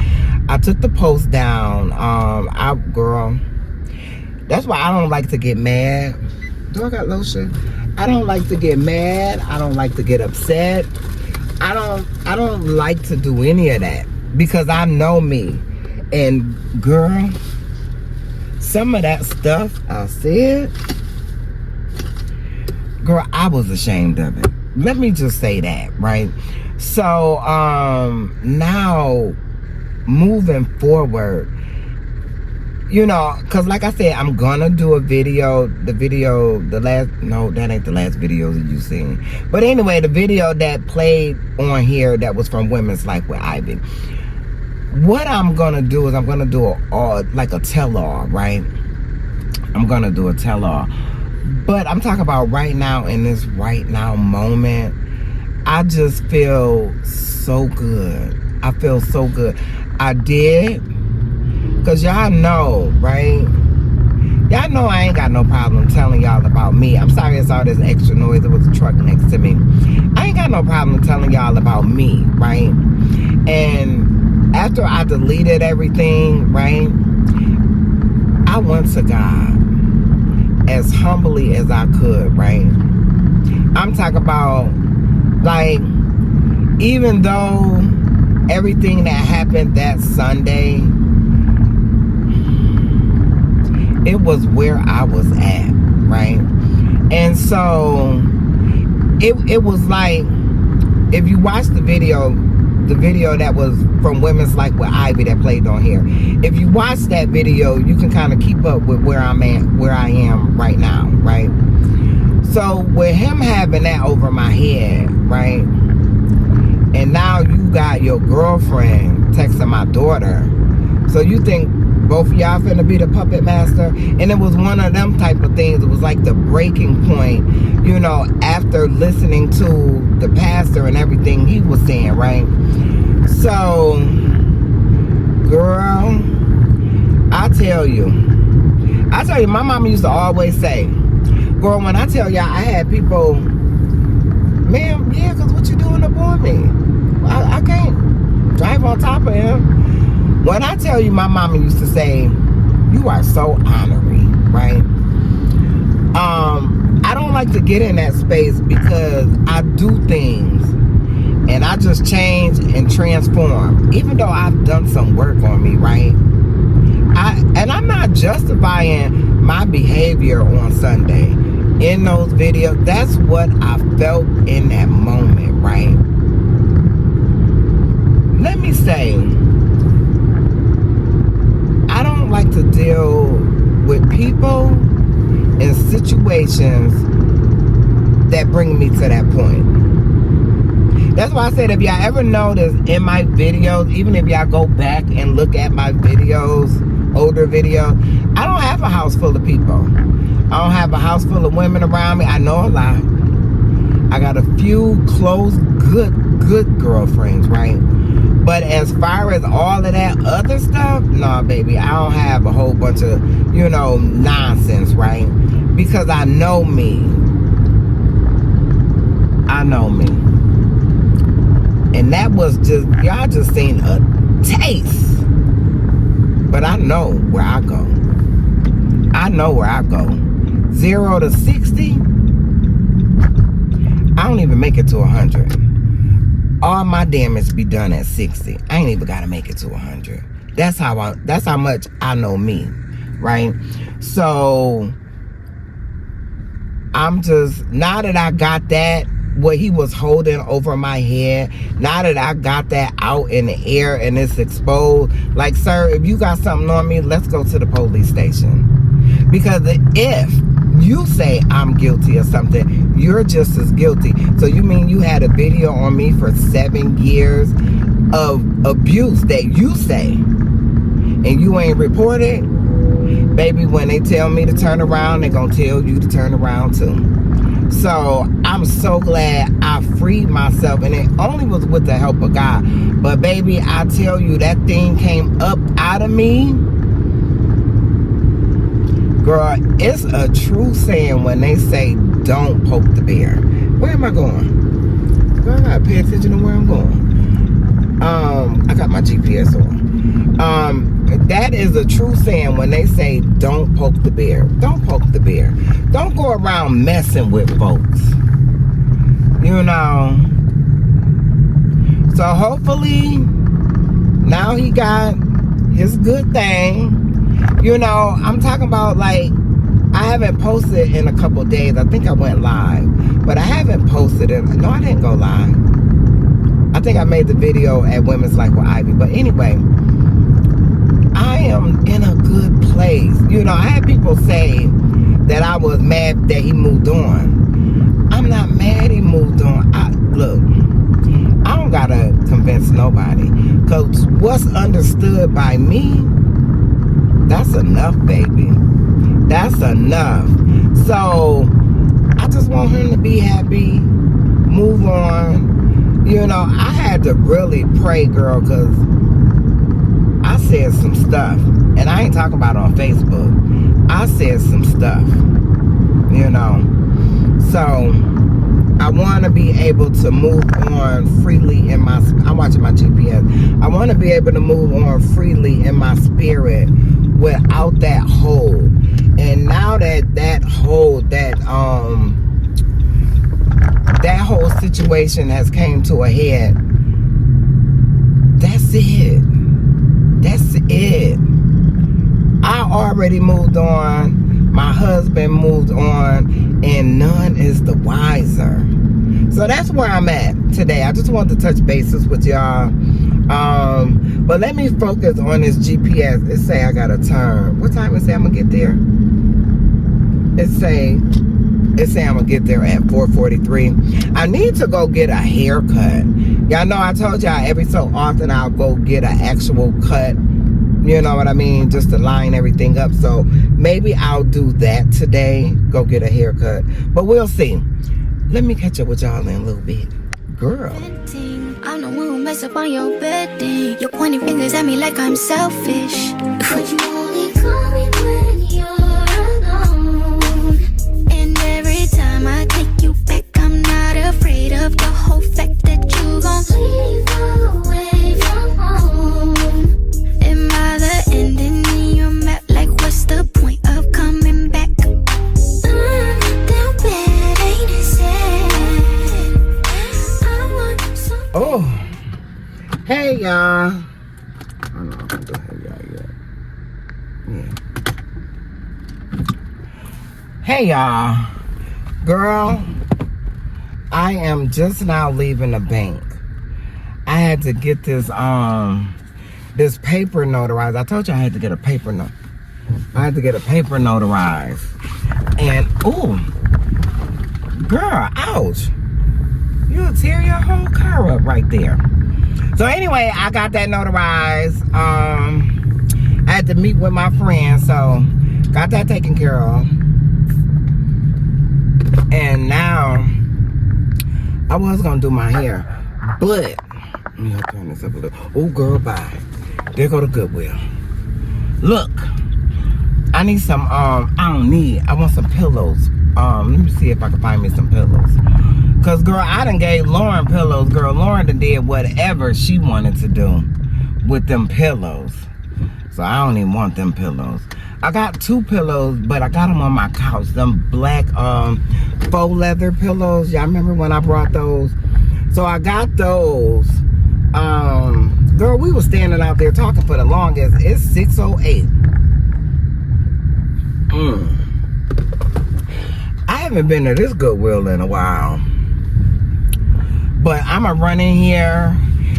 I took the post down. Girl, that's why I don't like to get mad. Do I got lotion? I don't like to get mad. I don't like to get upset. I don't like to do any of that, because I know me. And girl, some of that stuff I said, girl, I was ashamed of it. Let me just say that, right? So, now, moving forward, you know, because like I said, I'm gonna do a video. That ain't the last video that you seen. But anyway, the video that played on here that was from Women's Life with Ivy. What I'm gonna do is I'm gonna do a tell-all, right? I'm gonna do a tell-all. But I'm talking about right now, in this right now moment, I just feel so good. I feel so good. I did, because y'all know, right? Y'all know I ain't got no problem telling y'all about me. I'm sorry it's all this extra noise. There was a truck next to me. I ain't got no problem telling y'all about me, right? And after I deleted everything, right, I went to God as humbly as I could, right? I'm talking about, like, even though everything that happened that Sunday, it was where I was at, right? And so it was like, if you watch the video that was from Women's Life with Ivy that played on here, if you watch that video, you can kind of keep up with where I am right now, right? So with him having that over my head, right? And now you got your girlfriend texting my daughter. So you think both of y'all finna be the puppet master? And it was one of them type of things. It was like the breaking point, you know, after listening to the pastor and everything he was saying, right? So, girl, I tell you, my mama used to always say, girl, when I tell y'all I had people, man, yeah, because what you doing up on me? I can't drive on top of him. When I tell you, my mama used to say, you are so honorary, right? I don't like to get in that space because I do things and I just change and transform, even though I've done some work on me, right? And I'm not justifying my behavior on Sunday in those videos. That's what I felt in that moment, right? Let me say, I don't like to deal with people in situations that bring me to that point. That's why I said, if y'all ever notice in my videos, even if y'all go back and look at my videos, older videos, I don't have a house full of people. I don't have a house full of women around me. I know a lot. I got a few close, good girlfriends, right? But as far as all of that other stuff, nah, baby, I don't have a whole bunch of, you know, nonsense, right? Because I know me. I know me. And that was just, y'all just seen a taste. But I know where I go. I know where I go. 0 to 60, I don't even make it to 100. All my damage be done at 60. I ain't even gotta make it to 100. That's how much I know me, right? So I'm just, now that I got that, what he was holding over my head, now that I got that out in the air and it's exposed, like, sir, if you got something on me, let's go to the police station. Because if you say I'm guilty of something, you're just as guilty. So you mean you had a video on me for 7 years of abuse that you say, and you ain't reported? Baby, when they tell me to turn around, they're gonna tell you to turn around too. So I'm so glad I freed myself, and it only was with the help of God. But baby, I tell you, that thing came up out of me. Girl, it's a true saying when they say don't poke the bear. Where am I going? Girl, I gotta pay attention to where I'm going. I got my GPS on. That is a true saying when they say don't poke the bear. Don't poke the bear. Don't go around messing with folks. You know. So hopefully now he got his good thing. You know, I'm talking about, like, I haven't posted in a couple days. I think I went live, but I haven't posted it. No, I didn't go live. I think I made the video at Women's Life with Ivy. But anyway, I am in a good place. You know, I had people say that I was mad that he moved on. I'm not mad he moved on. Look, I don't gotta convince nobody. Because what's understood by me, that's enough, baby. That's enough. So I just want him to be happy, move on. You know, I had to really pray, girl, because I said some stuff, and I ain't talking about it on Facebook. I said some stuff, you know. So I want to be able to move on freely in my, I'm watching my GPS. I want to be able to move on freely in my spirit without that hold. And now that hold, that whole situation has came to a head, that's it. That's it. I already moved on. My husband moved on, and none is the wiser. So that's where I'm at today. I just wanted to touch bases with y'all. But let me focus on this GPS. It say I gotta turn. What time it say I'm gonna get there? It say I'm gonna get there at 4:43. I need to go get a haircut. Y'all know I told y'all every so often I'll go get an actual cut. You know what I mean? Just to line everything up. So maybe I'll do that today. Go get a haircut. But we'll see. Let me catch up with y'all in a little bit. Girl. I'm the one who mess up on your bedding. You're pointing fingers at me like I'm selfish. But you only call me when you're alone. And every time I take you back, I'm not afraid of the whole fact that you gon' leave away from home. And by the ending in your map, like what's the point of coming back? Down bad, ain't it sad? I want some. Oh. Hey y'all. I don't know if I'm gonna hey y'all yet. Yeah. Hey y'all. Girl, I am just now leaving the bank. I had to get this this paper notarized. I told you I had to get a paper note. I had to get a paper notarized. And ooh, girl, ouch. You'll tear your whole car up right there. So anyway, I got that notarized. I had to meet with my friend, so got that taken care of. And now I was gonna do my hair, but let me turn this up a little. Oh girl, bye. There go the Goodwill. Look, I need some I want some pillows. Let me see if I can find me some pillows. Cause girl, I done gave Lauren pillows. Girl, Lauren done did whatever she wanted to do with them pillows. So I don't even want them pillows. I got 2 pillows, but I got them on my couch. Them black faux leather pillows. Y'all remember when I brought those? So I got those. Girl, we were standing out there talking for the longest. It's 6:08. I haven't been to this Goodwill in a while. But I'ma run in here.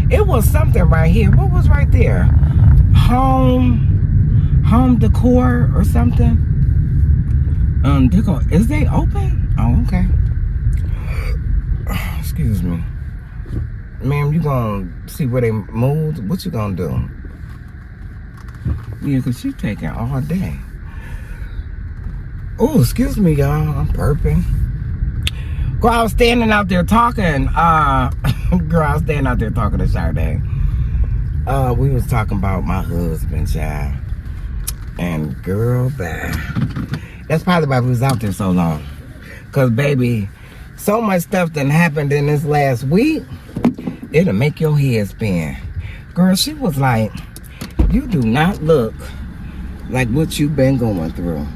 It was something right here. What was right there? Home decor or something. Is they open? Oh, okay. Excuse me. Ma'am, you gonna see where they moved? What you gonna do? Yeah, cause she taking all day. Oh, excuse me, y'all. I'm burping. Girl, I was standing out there talking. Girl, I was standing out there talking to Sade. We was talking about my husband, child. And girl, that's probably why we was out there so long. Cause baby, so much stuff done happened in this last week. It'll make your head spin. Girl, she was like, you do not look like what you've been going through.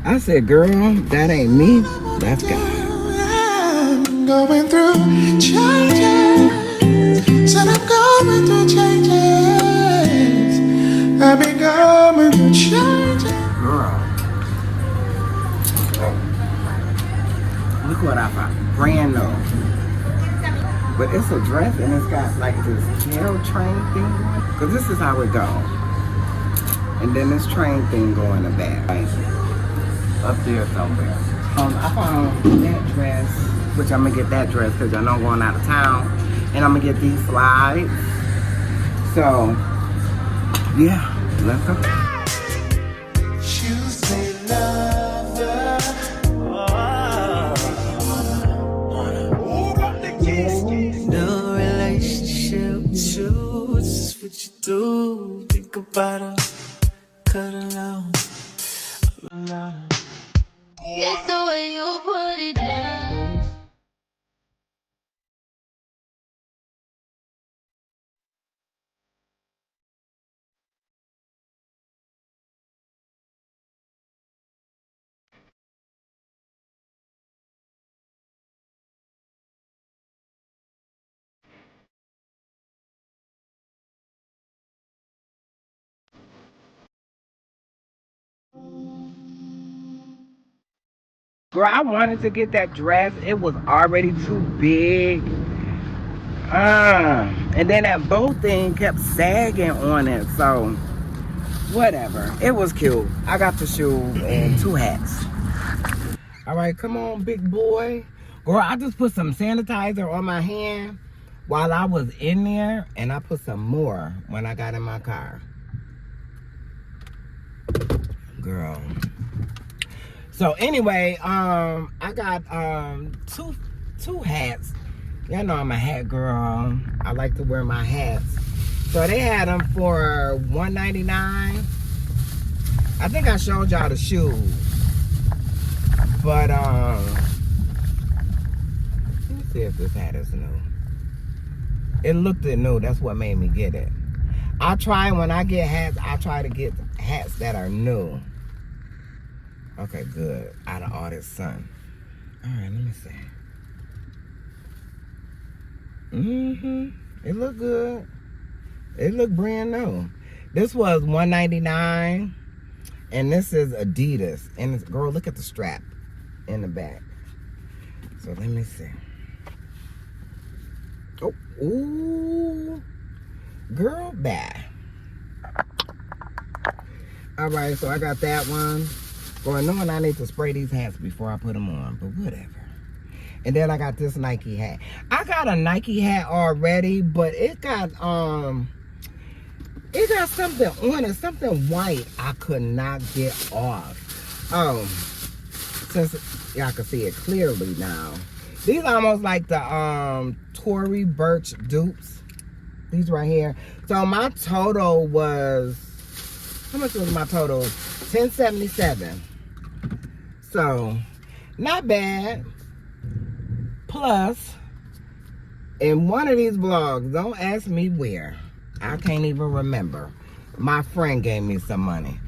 I said, girl, that ain't me. That's God. I'm going through changes. Said I'm going through changes. I've been going through changes. Girl. Look what I found. Brand new. But it's a dress and it's got like this tail train thing. Cause this is how it goes. And then this train thing go in the back. Like, up there somewhere. I found that dress, which I'm gonna get that dress because I know I'm going out of town. And I'm gonna get these slides. So, yeah, let's go. No relationship with you, it's just what you do. Think about her, cut alone. It's the way you put it down. Girl, I wanted to get that dress. It was already too big. And then that bow thing kept sagging on it. So, whatever. It was cute. I got the shoes and 2 hats. All right, come on, big boy. Girl, I just put some sanitizer on my hand while I was in there, and I put some more when I got in my car. Girl. So anyway, I got two hats. Y'all know I'm a hat girl. I like to wear my hats. So they had them for $1.99. I think I showed y'all the shoes. But let me see if this hat is new. It looked new. That's what made me get it. I try when I get hats, I try to get hats that are new. Okay, good. Out of all this sun. All right, let me see. It look good. It look brand new. This was $1.99, and this is Adidas. And it's, girl, look at the strap in the back. So let me see. Oh, ooh, girl, bad. All right, so I got that one. Well, knowing I need to spray these hats before I put them on, but whatever. And then I got this Nike hat. I got a Nike hat already, but it got something on it, something white I could not get off. Since y'all can see it clearly now. These are almost like the Tory Burch dupes. These right here. So my total was, how much was my total? $10.77. So, not bad. Plus, in one of these vlogs, don't ask me where. I can't even remember. My friend gave me some money.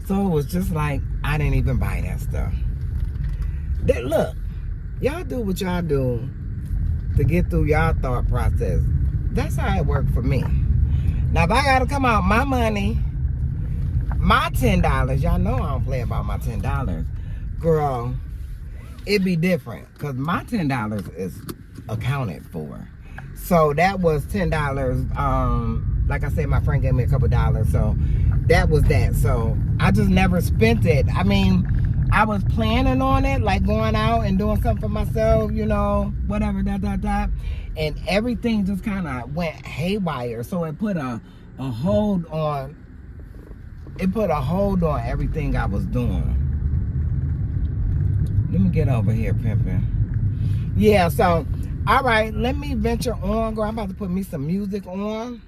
So it was just like, I didn't even buy that stuff. Look, y'all do what y'all do to get through y'all thought process. That's how it worked for me. Now, if I gotta come out my money, my $10, y'all know I don't play about my $10. Girl, it'd be different because my $10 is accounted for. So that was $10. Like I said, my friend gave me a couple dollars, so that was that. So I just never spent it. I mean, I was planning on it, like going out and doing something for myself, you know, whatever, and everything just kind of went haywire. So it put a hold on. It put a hold on everything I was doing. Let me get over here, pimping. Yeah, so, all right, let me venture on. Girl, I'm about to put me some music on.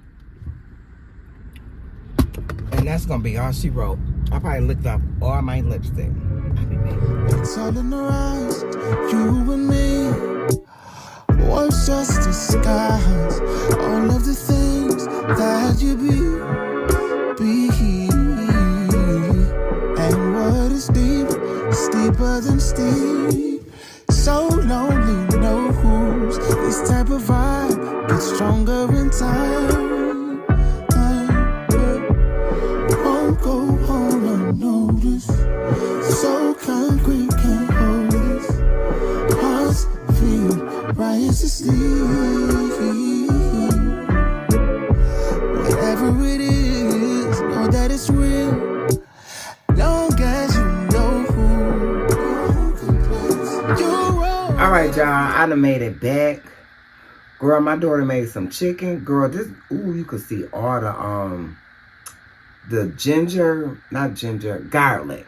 And that's going to be all she wrote. I probably licked up all my lipstick. It's all in our eyes, you and me. Words just disguise all of the things that you be. And what is deep is deeper than steep. So lonely, no who's. This type of vibe gets stronger in time. Won't go on unnoticed. So concrete can't hold this. Hearts feel right to sleep. Whatever it is, know that it's real. Long as you know who you're wrong. All right, y'all, I done made it back. Girl, my daughter made some chicken. Girl, this, ooh, you could see all the ginger, not ginger, garlic.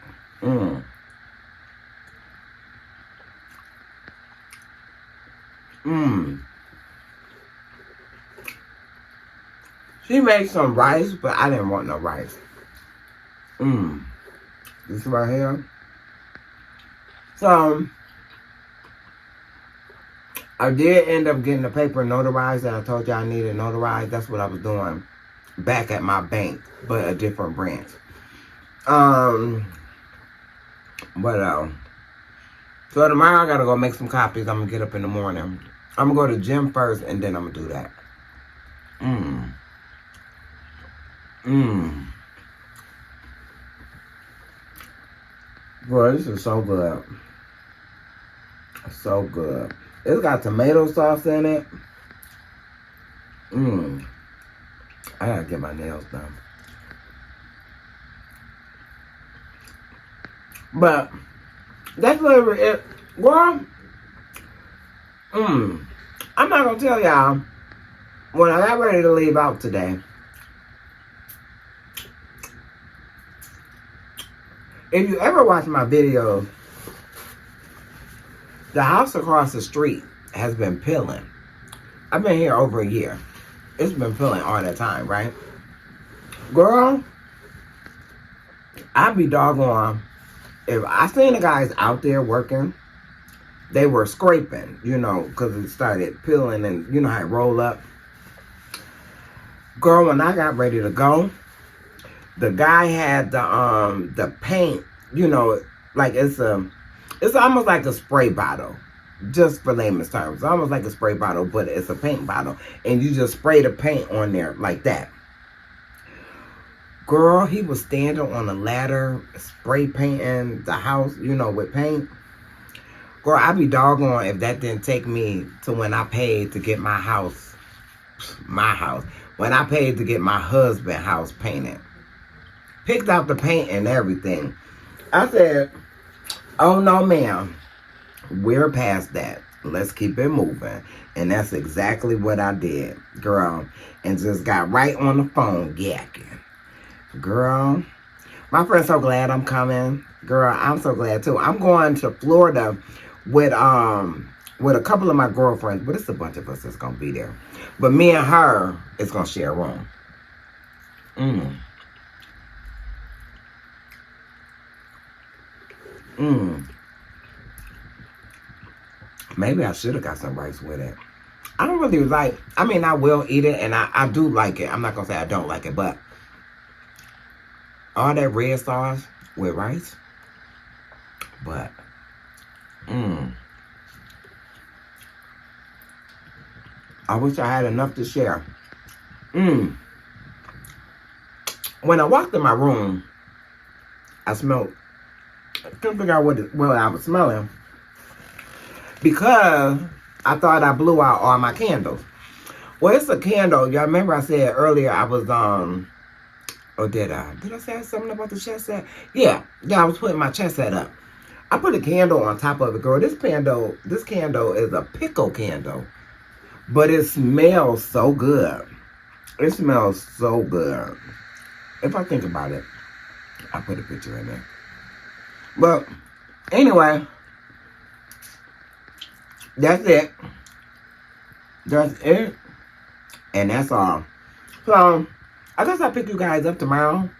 She made some rice, but I didn't want no rice. This right here. So, I did end up getting the paper notarized that I told you I needed notarized. That's what I was doing back at my bank, but a different branch. So tomorrow I gotta go make some copies. I'm gonna get up in the morning. I'm gonna go to the gym first, and then I'm gonna do that. Bro, this is so good. So good. It's got tomato sauce in it. I gotta get my nails done. But that's literally it. Girl, I'm not gonna tell y'all, when I got ready to leave out today, if you ever watch my videos, the house across the street has been peeling. I've been here over a year. It's been peeling all that time, right? Girl, I'd be doggone if I seen the guys out there working, they were scraping, you know, because it started peeling and you know how it roll up. Girl, when I got ready to go, the guy had the paint, you know, like it's almost like a spray bottle, just for layman's terms. It's almost like a spray bottle, but it's a paint bottle, and you just spray the paint on there like that. Girl, he was standing on a ladder, spray painting the house, you know, with paint. Girl, I'd be doggone if that didn't take me to when I paid to get my house, when I paid to get my husband's house painted. Picked out the paint and everything. I said, oh no ma'am, we're past that. Let's keep it moving. And that's exactly what I did, girl. And just got right on the phone yakking. Girl, my friend's so glad I'm coming. Girl, I'm so glad too. I'm going to Florida with a couple of my girlfriends, but it's a bunch of us that's gonna be there. But me and her is gonna share a room. Maybe I should have got some rice with it. I don't really like, I mean, I will eat it, and I do like it. I'm not gonna say I don't like it, but all that red sauce with rice, but I wish I had enough to share. When I walked in my room, I smelled, I couldn't figure out what I was smelling because I thought I blew out all my candles. Well, it's a candle. Y'all remember I said earlier I was or did I? Did I say something about the chest set? Yeah, I was putting my chest set up. I put a candle on top of it, girl. This candle is a pickle candle. But it smells so good. It smells so good. If I think about it, I'll put a picture in there. But anyway, that's it. That's it. And that's all. So I guess I'll pick you guys up tomorrow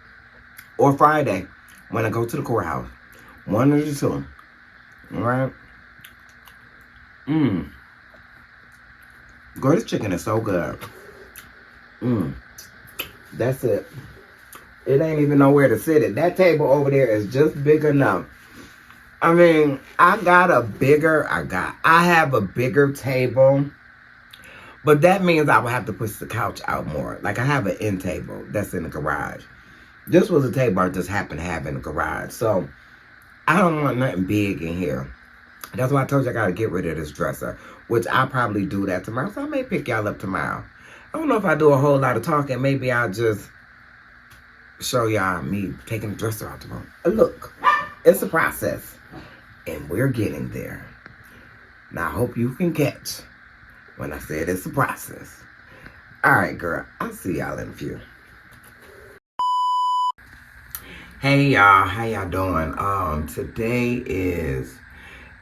or Friday when I go to the courthouse. One of the two. Alright? Girl, this chicken is so good. That's it. It ain't even nowhere to sit it. That table over there is just big enough. I mean, I have a bigger table. But that means I would have to push the couch out more. Like, I have an end table that's in the garage. This was a table I just happened to have in the garage. So, I don't want nothing big in here. That's why I told you I got to get rid of this dresser. Which I'll probably do that tomorrow. So, I may pick y'all up tomorrow. I don't know if I do a whole lot of talking. Maybe I'll just show y'all me taking the dresser out tomorrow. Look, it's a process. And we're getting there. Now, I hope you can catch when I said it's a process. Alright, girl. I'll see y'all in a few. Hey, y'all. How y'all doing? Today is...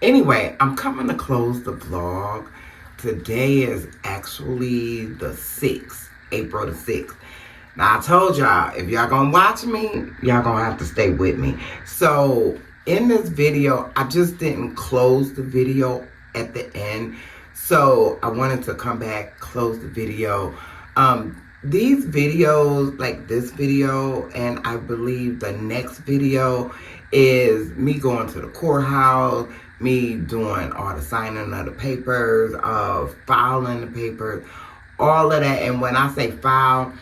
Anyway, I'm coming to close the vlog. Today is actually the 6th. April the 6th. Now, I told y'all, if y'all gonna watch me, y'all gonna have to stay with me. So, in this video, I just didn't close the video at the end. So I wanted to come back, close the video. These videos, like this video, and I believe the next video is me going to the courthouse, me doing all the signing of the papers, filing the papers, all of that. And when I say file,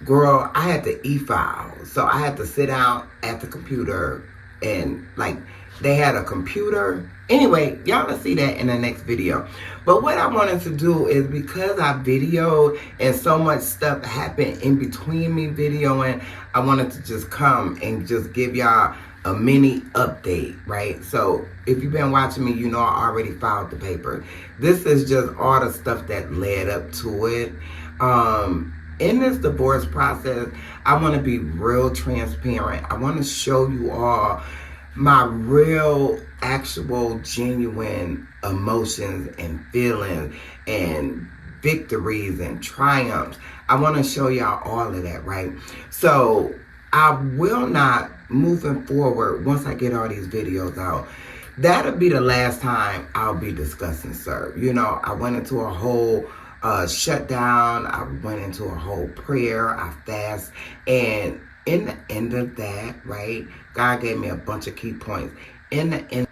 girl, I had to e-file. So I had to sit down at the computer and like They had a computer. Anyway, y'all will see that in the next video. But what I wanted to do is, because I videoed and so much stuff happened in between me videoing, I wanted to just come and just give y'all a mini update, right? So if you've been watching me, you know I already filed the paper. This is just all the stuff that led up to it. In this divorce process, I want to be real transparent. I want to show you all my real, actual, genuine emotions and feelings and victories and triumphs. I want to show y'all all of that, right? So I will not, moving forward, once I get all these videos out, that'll be the last time I'll be discussing serve. You know, I went into a whole shutdown. I went into a whole prayer. I fast. And in the end of that, right, God gave me a bunch of key points. In the end,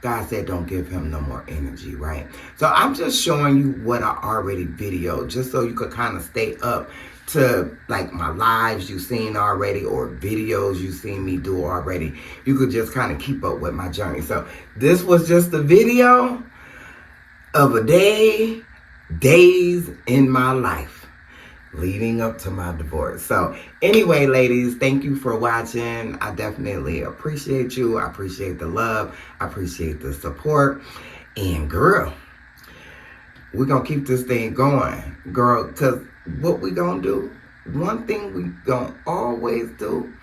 God said don't give him no more energy, right? So I'm just showing you what I already videoed, just so you could kind of stay up to like my lives you've seen already or videos you've seen me do already. You could just kind of keep up with my journey. So this was just a video of a days in my life leading up to my divorce. So anyway, ladies, thank you for watching. I definitely appreciate you. I appreciate the love. I appreciate the support. And girl, we're going to keep this thing going, girl, because what we going to do, one thing we going to always do,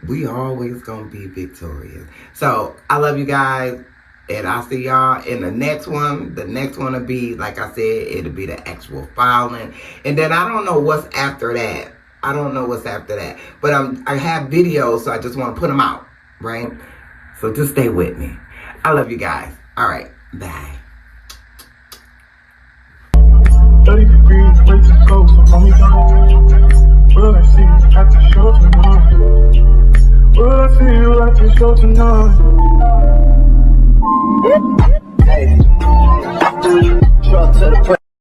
we always going to be victorious. So I love you guys. And I'll see y'all in the next one. The next one will be, like I said, it'll be the actual filing. And then I don't know what's after that. I don't know what's after that. But I have videos, so I just want to put them out, right? So just stay with me. I love you guys. All right. Bye. 30 degrees, way too cold, so call me down. Will I see you at the show tonight? Will I see you at the show tonight?